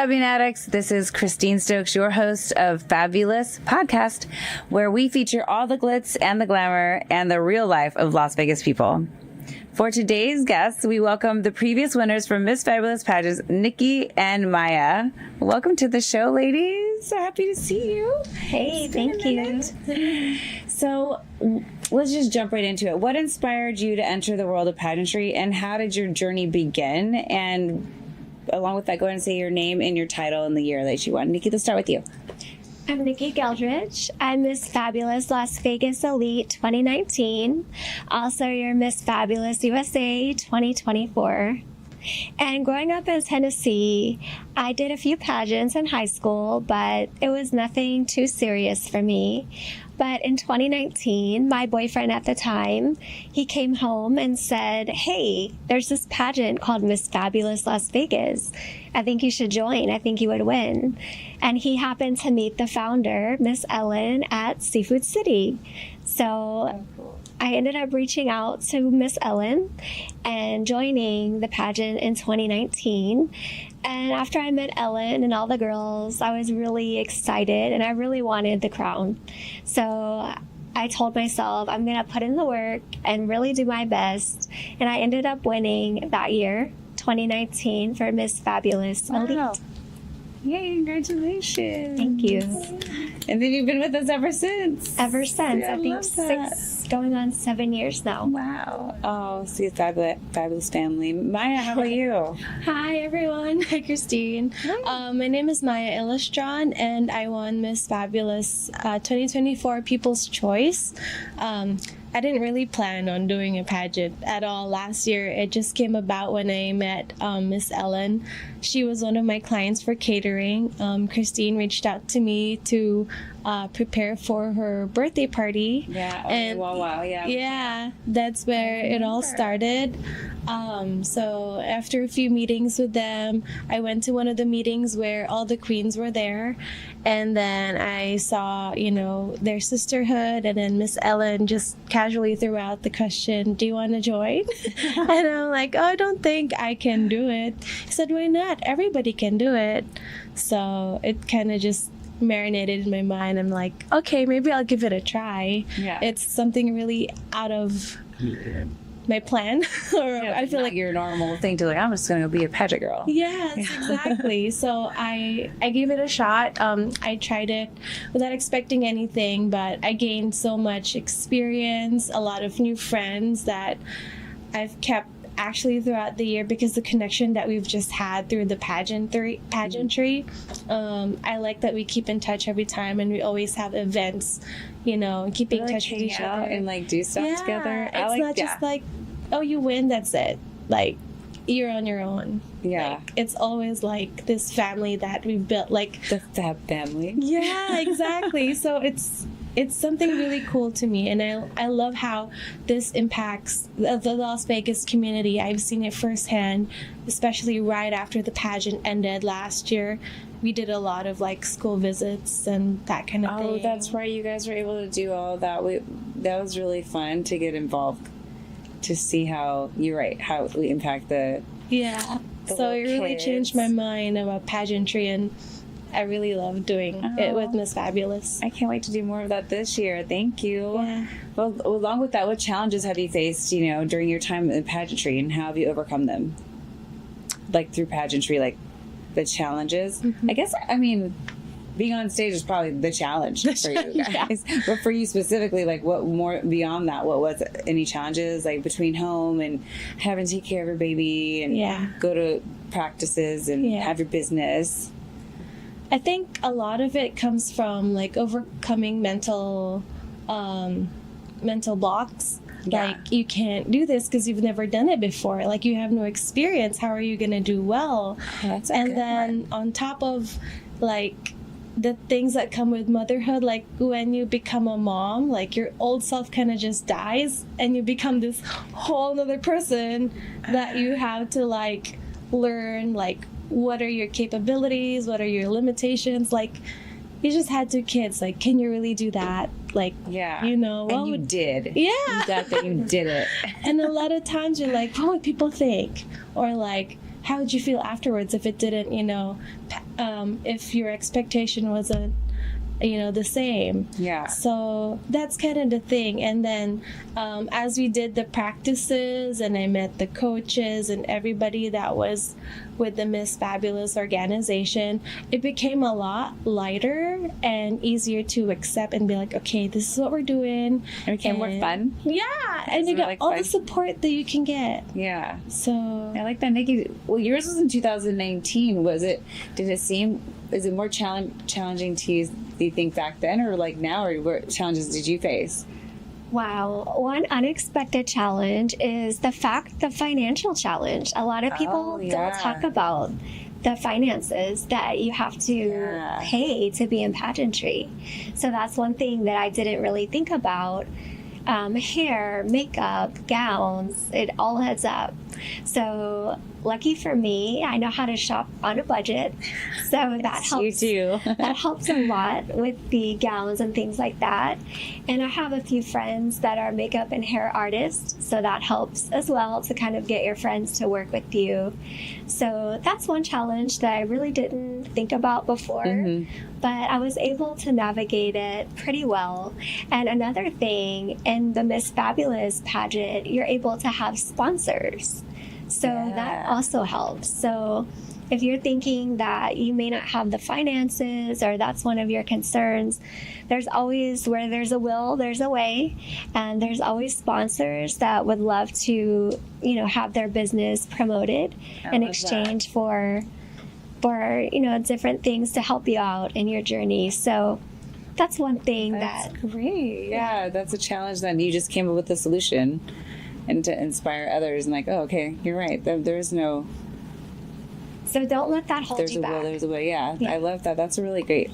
Fabian Addicts? This is Kristine Stokes, your host of FabViewLous podcast, where we feature all the glitz and the glamour and the real life of Las Vegas people. For today's guests, we welcome the previous winners from Miss Fabulous pageants, Nikki and Maia. Welcome to the show, ladies. So happy to see you. Hey, thank you. So let's just jump right into it. What inspired you to enter the world of pageantry, and how did your journey begin? And along with that, go ahead and say your name and your title and the year that you won. Nikki, let's start with you. I'm Nikki Geildrich. I'm Miss Fabulous Las Vegas Elite 2019. Also, your Miss Fabulous USA 2024. And growing up in Tennessee, I did a few pageants in high school, but it was nothing too serious for me. But in 2019, my boyfriend at the time, he came home and said, hey, there's this pageant called Miss Fabulous Las Vegas. I think you should join. I think you would win. And he happened to meet the founder, Miss Ellen, at Seafood City. So I ended up reaching out to Miss Ellen and joining the pageant in 2019. And after I met Ellen and all the girls, I was really excited and I really wanted the crown. So I told myself I'm going to put in the work and really do my best. And I ended up winning that year, 2019, for Miss Fabulous Elite. Wow. Yay, congratulations. Thank you. And then you've been with us ever since. Ever since. Yeah, I think 6, going on 7 years now. Wow. Oh, see, fabulous family. Maya, how about you? Hi everyone. Hi Kristine. My name is Maia Ilastron and I won Miss Fabulous 2024 People's Choice. I didn't really plan on doing a pageant at all last year. It just came about when I met Miss Ellen. She was one of my clients for catering. Kristine reached out to me to prepare for her birthday party. Yeah. Oh, and wow. Yeah. Yeah, that's where it all started. So after a few meetings with them, I went to one of the meetings where all the queens were there. And then I saw, their sisterhood, and then Miss Ellen just casually threw out the question, do you want to join? And I'm like, oh, I don't think I can do it. He said, why not? Everybody can do it. So it kind of just marinated in my mind. I'm like, okay, maybe I'll give it a try. Yeah. It's something really out of my plan. I feel like your normal thing to I'm just going to be a pageant girl. Yes, exactly. So I gave it a shot. I tried it without expecting anything, but I gained so much experience, a lot of new friends that I've kept actually throughout the year because the connection that we've just had through the pageantry. I like that we keep in touch every time, and we always have events, and keep in touch with each other and do stuff together. It's not just like, oh, you win, that's it. Like, you're on your own. Yeah. Like, it's always like this family that we've built, like the Fab family. Yeah, exactly. So it's something really cool to me, and I love how this impacts the Las Vegas community. I've seen it firsthand, especially right after the pageant ended last year. We did a lot of school visits and that kind of thing. Oh, that's right. You guys were able to do all that. That was really fun to get involved, to see how how we impact the So it really kids. changed my mind about pageantry, and I really love doing it with Miss Fabulous. I can't wait to do more of that this year. Thank you. Yeah. Well, along with that, what challenges have you faced, during your time in pageantry, and how have you overcome them? Through pageantry, the challenges. Mm-hmm. I guess, being on stage is probably the challenge for you guys. Yeah. But for you specifically, what more beyond that? What was any challenges, between home and having to take care of your baby and go to practices and have your business? I think a lot of it comes from overcoming mental blocks. Yeah. You can't do this because you've never done it before. You have no experience. How are you going to do well? That's a and good then one. On top of the things that come with motherhood, when you become a mom, your old self kind of just dies and you become this whole other person that you have to learn what are your capabilities, what are your limitations. You just had 2 kids. Can you really do that? Yeah. And you did. Yeah. You got that. You did it. And a lot of times you're what would people think? Or how would you feel afterwards if it didn't, if your expectation wasn't, the same. Yeah. So that's kind of the thing. And then as we did the practices and I met the coaches and everybody that was with the Miss FabViewLous organization, it became a lot lighter and easier to accept and be like, okay, this is what we're doing. It became more fun. Yeah. And you got like all fun? the support that you can get. Yeah. So I like that, Nikki. Well, yours was in 2019. Is it more challenging to you, do you think, back then or like now, or what challenges did you face? Wow. One unexpected challenge is the financial challenge. A lot of people don't talk about the finances that you have to pay to be in pageantry. So that's one thing that I didn't really think about. Hair, makeup, gowns, it all adds up. So lucky for me, I know how to shop on a budget. So that helps. You too. That helps a lot with the gowns and things like that. And I have a few friends that are makeup and hair artists. So that helps as well to kind of get your friends to work with you. So that's one challenge that I really didn't think about before. But I was able to navigate it pretty well. And another thing, in the Miss FabViewLous pageant, you're able to have sponsors. So that also helps. So if you're thinking that you may not have the finances or that's one of your concerns, there's always, where there's a will, there's a way. And there's always sponsors that would love to, have their business promoted in exchange for different things to help you out in your journey. So that's one thing. That's great. Yeah, that's a challenge. Then you just came up with a solution and to inspire others and like, oh, okay, you're right. There's no... So don't let that hold you back. There's a way. Yeah, I love that. That's a really great...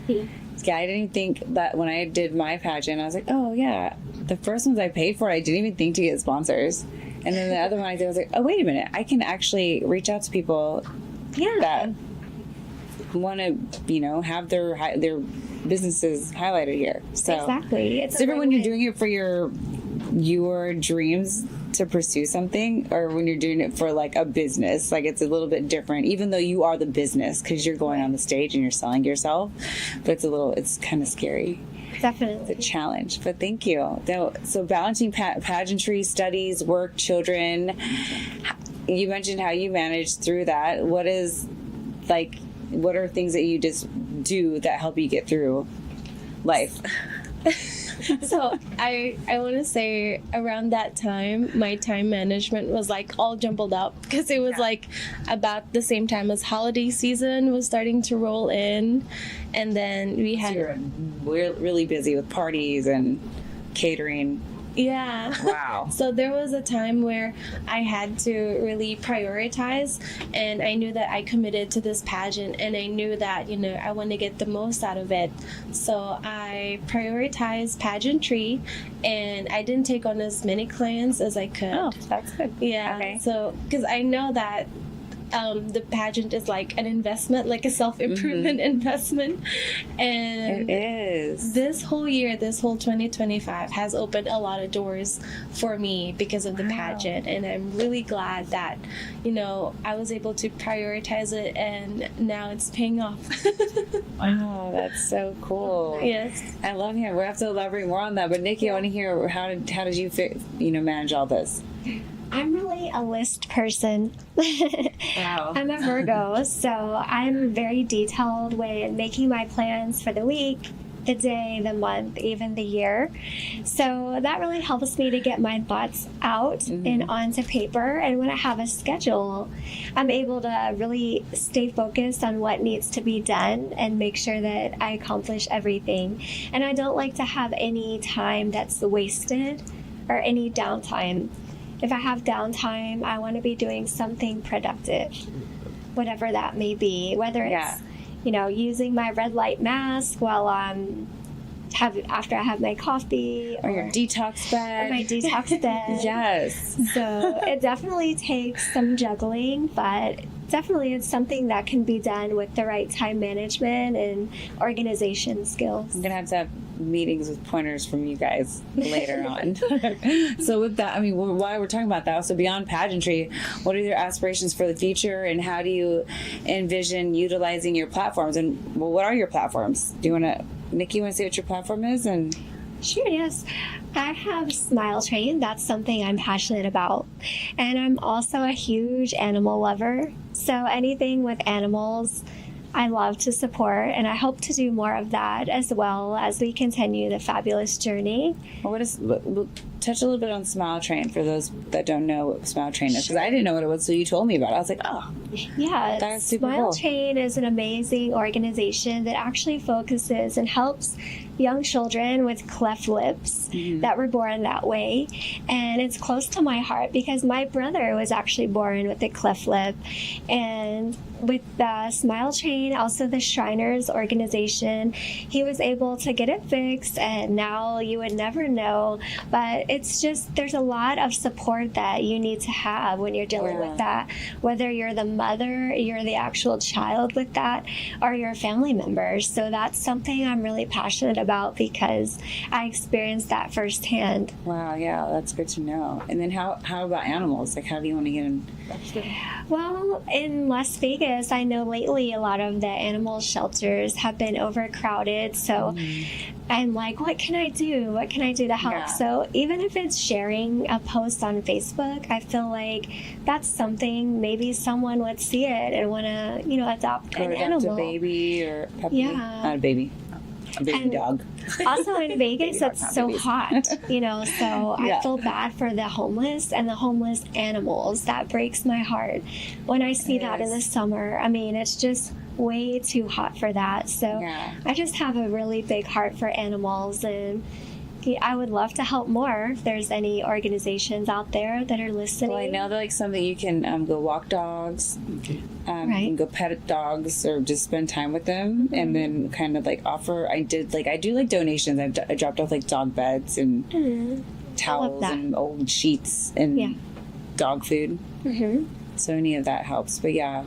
Yeah, I didn't think that when I did my pageant, I was like, oh, yeah. The first ones I paid for, I didn't even think to get sponsors. And then the other one I did, I was like, oh, wait a minute. I can actually reach out to people that want to, have their businesses highlighted here. So exactly. It's different when you're doing it for your dreams to pursue something, or when you're doing it for like a business. Like, it's a little bit different, even though you are the business, because you're going on the stage and you're selling yourself. But it's kind of scary. Definitely. It's a challenge, but thank you. So balancing pageantry, studies, work, children. You mentioned how you managed through that. What are things that you just do that help you get through life? So I want to say around that time, my time management was like all jumbled up, because it was like about the same time as holiday season was starting to roll in. And then we had... So we're really busy with parties and catering. Yeah. Wow. So there was a time where I had to really prioritize, and I knew that I committed to this pageant, and I knew that, I want to get the most out of it. So I prioritized pageantry, and I didn't take on as many clients as I could. Oh, that's good. Yeah. Okay. So, because I know that the pageant is like an investment, like a self-improvement investment. And it is. This whole year, this whole 2025 has opened a lot of doors for me because of the pageant. And I'm really glad that, I was able to prioritize it, and now it's paying off. Wow, that's so cool. Yes. I love hearing. We'll have to elaborate more on that. But Nikki, I want to hear how did you manage all this? I'm really a list person. Wow. I'm a Virgo, so I'm very detailed when making my plans for the week, the day, the month, even the year. So that really helps me to get my thoughts out and onto paper. And when I have a schedule, I'm able to really stay focused on what needs to be done and make sure that I accomplish everything. And I don't like to have any time that's wasted or any downtime. If I have downtime, I want to be doing something productive, whatever that may be, whether it's, using my red light mask while after I have my coffee, or your detox bed. Or my detox bed. Yes. So it definitely takes some juggling, but definitely it's something that can be done with the right time management and organization skills. I'm going to have meetings with pointers from you guys later on. So with that, I mean, while we're talking about that, so beyond pageantry, what are your aspirations for the future, and how do you envision utilizing your platforms? And well, what are your platforms? Do you want to, Nikki, want to say what your platform is? And Sure, yes. I have Smile Train. That's something I'm passionate about. And I'm also a huge animal lover. So anything with animals, I love to support, and I hope to do more of that as well as we continue the fabulous journey. well, we'll touch a little bit on Smile Train for those that don't know what Smile Train is, because I didn't know what it was, so you told me about it. I was like, oh, Yeah, that's super Smile cool. Train is an amazing organization that actually focuses and helps young children with cleft lips that were born that way. And it's close to my heart because my brother was actually born with a cleft lip. And with the Smile Train, also the Shriners organization, he was able to get it fixed, and now you would never know. But it's just, there's a lot of support that you need to have when you're dealing with that, whether you're the mother, you're the actual child with that, or your family members. So that's something I'm really passionate about because I experienced that firsthand. Wow, yeah, that's good to know. And then how about animals? Like, how do you want to get in? Well, in Las Vegas, I know lately a lot of the animal shelters have been overcrowded. So I'm like, what can I do? What can I do to help? Yeah. So even if it's sharing a post on Facebook, I feel like that's something maybe someone would see it and want to, adopt an animal. A baby or puppy? Yeah. Not a baby. A baby And dog. Also in Vegas, Not it's so babies. hot, so Yeah. I feel bad for the homeless and the homeless animals. That breaks my heart when I see that in the summer. I mean, it's just way too hot for that. So Yeah. I just have a really big heart for animals, and I would love to help more if there's any organizations out there that are listening. Well, I know that something you can go walk dogs, you can go pet dogs, or just spend time with them, and then kind of offer. I do donations. I dropped off dog beds and towels that. and old sheets and dog food. So any of that helps. But yeah.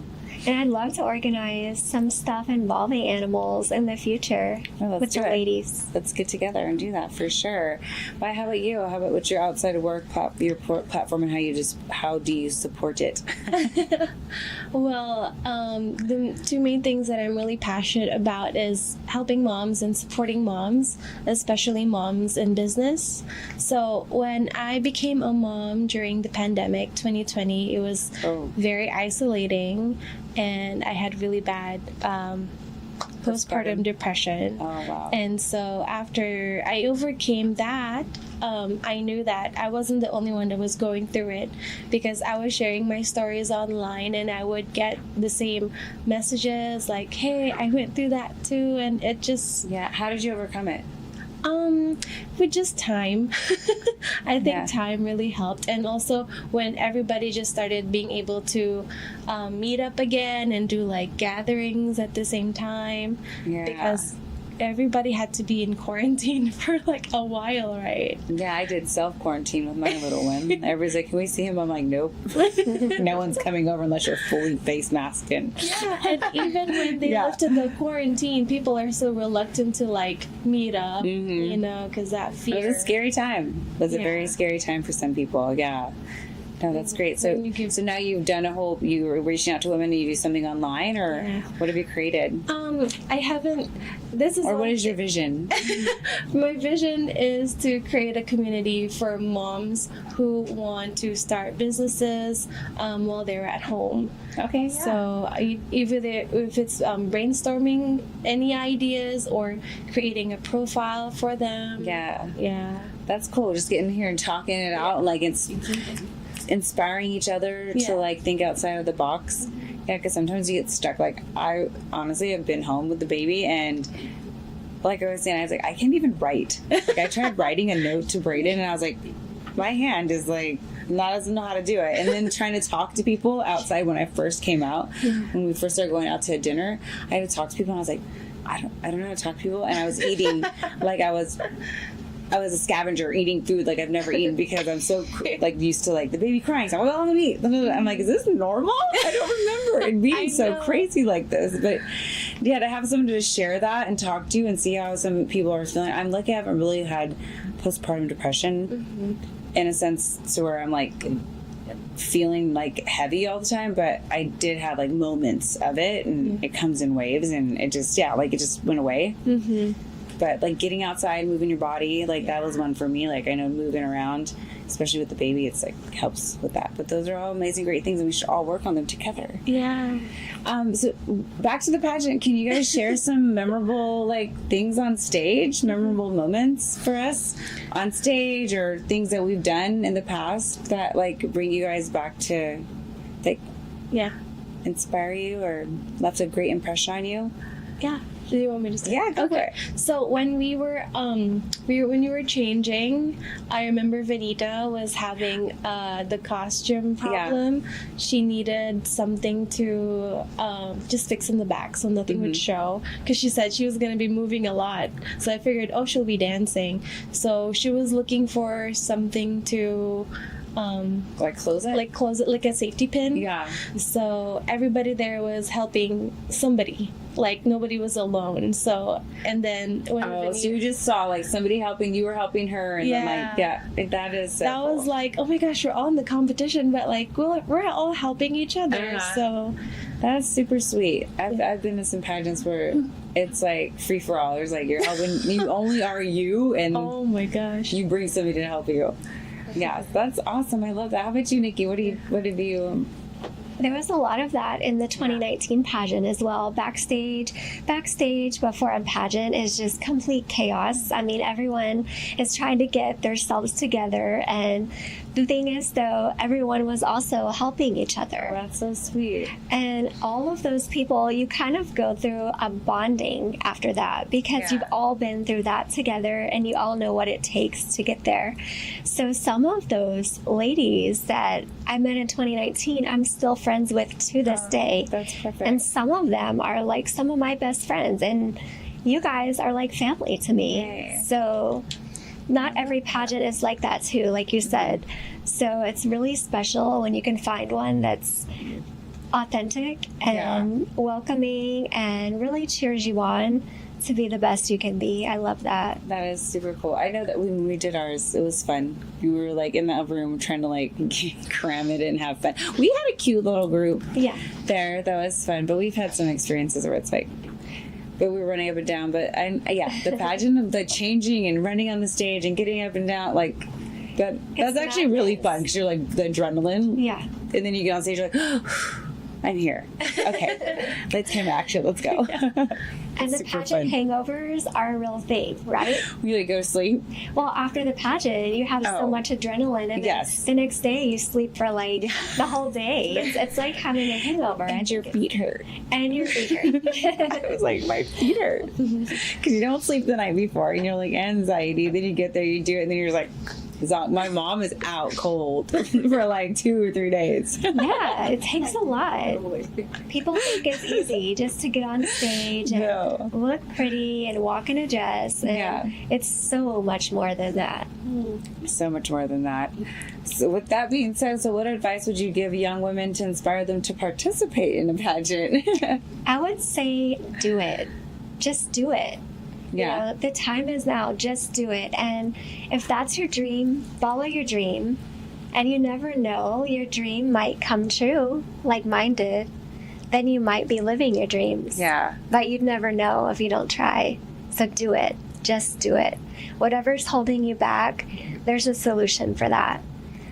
And I'd love to organize some stuff involving animals in the future with the ladies. Let's get together and do that for sure. But how about you? How about what's your outside of work your platform, and how do you support it? Well, the two main things that I'm really passionate about is helping moms and supporting moms, especially moms in business. So when I became a mom during the pandemic, 2020, it was very isolating, and I had really bad postpartum depression. Oh, wow. And so after I overcame that, I knew that I wasn't the only one that was going through it, because I was sharing my stories online, and I would get the same messages like, hey, I went through that too. And it just... Yeah. How did you overcome it? With just time. I think time really helped. And also when everybody just started being able to meet up again and do gatherings at the same time, because everybody had to be in quarantine for a while, right? Yeah, I did self-quarantine with my little one. Everybody's like, can we see him? I'm like, nope. No one's coming over unless you're fully face masked. And and even when they lifted the quarantine, people are so reluctant to meet up, because that fear. It was a scary time. It was a very scary time for some people. Yeah. No, that's great. So now you've done you're reaching out to women, and you do something online, or what have you created? I haven't. What is your vision? My vision is to create a community for moms who want to start businesses while they're at home. Okay. Yeah. So if it's brainstorming any ideas or creating a profile for them. Yeah. That's cool. Just getting here and talking it out, it's inspiring each other to think outside of the box. Because sometimes you get stuck. I honestly have been home with the baby, and like I was saying, I was like, I can't even write. I tried writing a note to Brayden, and I was like, my hand is doesn't know how to do it. And then trying to talk to people outside when I first came out, when we first started going out to dinner, I had to talk to people, and I was like, I don't know how to talk to people. And I was eating I was I was a scavenger eating food like I've never eaten because I'm so like used to like the baby crying. So I'm gonna eat. I'm like, is this normal? I don't remember it being so crazy like this. But yeah, to have someone to share that and talk to and see how some people are feeling. I'm lucky I haven't really had postpartum depression in a sense to where I'm like feeling like heavy all the time, but I did have like moments of it, and it comes in waves, and it just it just went away. But like getting outside, moving your body, like that was one for me. Like I know moving around, especially with the baby, it's like helps with that. But those are all amazing, great things, and we should all work on them together. Yeah. So back to the pageant. Can you guys share some memorable like things on stage, memorable moments for us on stage, or things that we've done in the past that like bring you guys back to like inspire you or left a great impression on you? Yeah. Do you want me to say? Yeah, go for it. So when we were when you were changing, I remember Vanita was having the costume problem. She needed something to just fix in the back so nothing would show, because she said she was going to be moving a lot. So I figured, she'll be dancing. So she was looking for something to close it like a safety pin. Yeah. So everybody there was helping somebody. Like nobody was alone. So and then when so you just saw like somebody helping, you were helping her, and then like that is so that cool. was like, oh my gosh, we're all in the competition, but like we're all helping each other. So that's super sweet. I've been to some pageants where it's like free for all. There's like you're helping, you only are you, and oh my gosh, you bring somebody to help you. Yeah, that's awesome. I love that. How about you, Nikki? What have you? There was a lot of that in the 2019 pageant as well. Backstage before a pageant is just complete chaos. I mean, everyone is trying to get themselves together, and the thing is, though, everyone was also helping each other. Oh, that's so sweet. And all of those people, you kind of go through a bonding after that, because you've all been through that together, and you all know what it takes to get there. So some of those ladies that I met in 2019, I'm still friends with to this day. That's perfect. And some of them are like some of my best friends, and you guys are like family to me. Yay. So not every pageant is like that too, like you said. So it's really special when you can find one that's authentic and welcoming and really cheers you on to be the best you can be. I love that. That is super cool. I know that when we did ours, it was fun. We were like in that room trying to like cram it and have fun. We had a cute little group there. That was fun. But we've had some experiences where it's like, but we were running up and down. But the pageant of the changing and running on the stage and getting up and down, like that's actually really fun, because you're like the adrenaline. Yeah. And then you get on stage, you're like, I'm here. Okay, let's take action. Let's go. And the pageant hangovers are a real thing, right? You like go to sleep? Well, after the pageant, you have so much adrenaline, and the next day you sleep for like the whole day. It's like having a hangover. And your feet hurt. And your feet hurt. I was like, my feet hurt. Because you don't sleep the night before, and you're like anxiety. Then you get there, you do it, and then you're like, my mom is out cold for like 2 or 3 days. Yeah, it takes a lot. People think it's easy just to get on stage and look pretty and walk in a dress. And it's so much more than that. So much more than that. So with that being said, so what advice would you give young women to inspire them to participate in a pageant? I would say do it. Just do it. You know, the time is now. Just do it. And if that's your dream, follow your dream. And you never know, your dream might come true, like mine did. Then you might be living your dreams. Yeah. But you'd never know if you don't try. So do it. Just do it. Whatever's holding you back, there's a solution for that.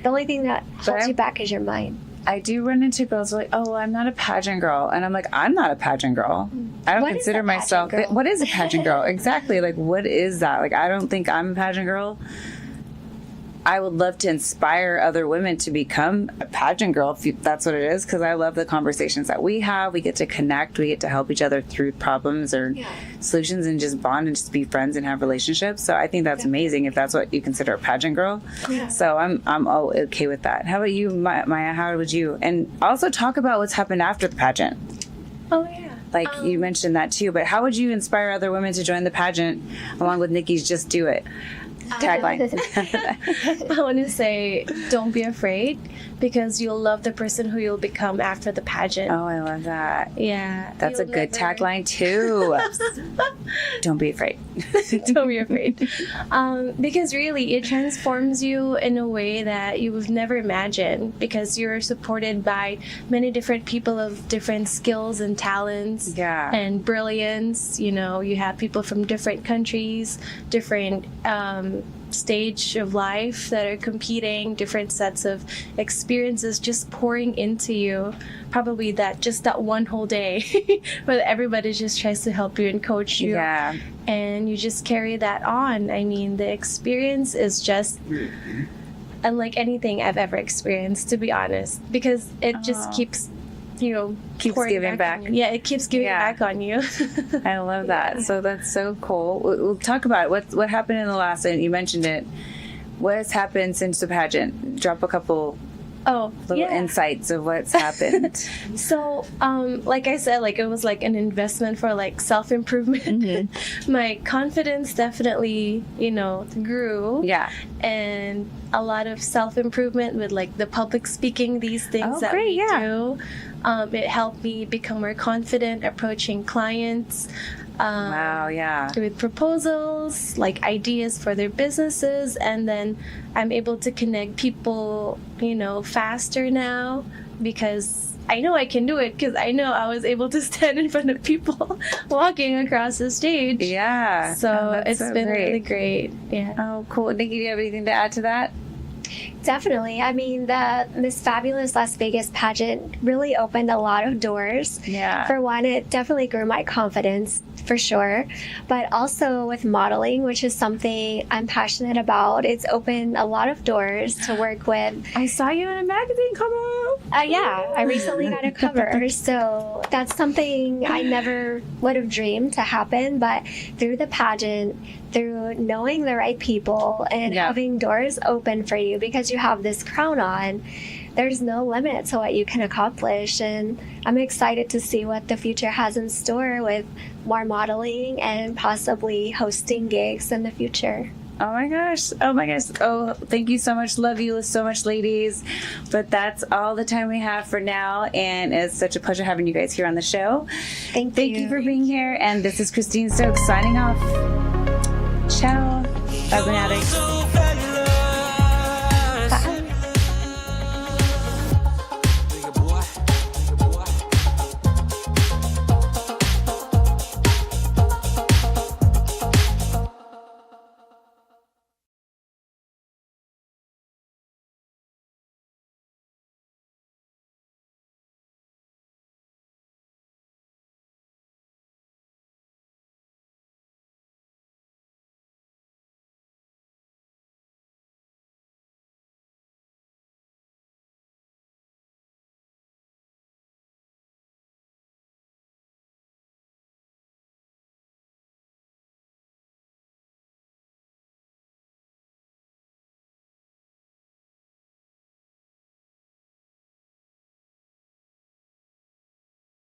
The only thing that holds you back is your mind. I do run into girls who are like, oh, I'm not a pageant girl. And I'm like, I'm not a pageant girl. I don't consider myself. What is a pageant girl? Exactly. Like, what is that? Like, I don't think I'm a pageant girl. I would love to inspire other women to become a pageant girl, if that's what it is, because I love the conversations that we have. We get to connect. We get to help each other through problems or solutions, and just bond and just be friends and have relationships. So I think that's amazing if that's what you consider a pageant girl. Yeah. So I'm all okay with that. How about you, Maia? How would you? And also talk about what's happened after the pageant. Oh, yeah. Like you mentioned that too, but how would you inspire other women to join the pageant along with Nikki's Just Do It? tagline. I want to say, don't be afraid, because you'll love the person who you'll become after the pageant. Oh, I love that. Yeah. That's a good tagline too. Don't be afraid. Don't be afraid. Because really, it transforms you in a way that you would never imagine, because you're supported by many different people of different skills and talents and brilliance. You know, you have people from different countries, different stage of life that are competing, different sets of experiences just pouring into you. Probably that one whole day where everybody just tries to help you and coach you. Yeah. And you just carry that on. I mean, the experience is just unlike anything I've ever experienced, to be honest, because it just keeps keeps giving back. Yeah, it keeps giving back on you. I love that. So that's so cool. We'll talk about it. What happened in the last, and you mentioned it. What has happened since the pageant? Drop a couple little insights of what's happened. So, like I said, like it was like an investment for like self-improvement. Mm-hmm. My confidence definitely, grew. Yeah. And a lot of self-improvement with like the public speaking, these things we do. It helped me become more confident approaching clients. With proposals, like ideas for their businesses, and then I'm able to connect people, faster now, because I know I can do it, because I know I was able to stand in front of people walking across the stage. Yeah. So it's been really great. Yeah. Oh, cool. Nikki, do you have anything to add to that? Definitely. I mean, the Miss FabViewLous Las Vegas pageant really opened a lot of doors. Yeah. For one, it definitely grew my confidence, for sure. But also with modeling, which is something I'm passionate about, it's opened a lot of doors to work with. I saw you in a magazine cover. Yeah, I recently got a cover. So that's something I never would have dreamed to happen. But through the pageant, through knowing the right people and having doors open for you because you have this crown on, there's no limit to what you can accomplish. And I'm excited to see what the future has in store with more modeling and possibly hosting gigs in the future. Oh my gosh. Oh, thank you so much. Love you so much, ladies. But that's all the time we have for now. And it's such a pleasure having you guys here on the show. Thank you for being here. And this is Kristine Stokes signing off. Ciao. Bye, Fanatic.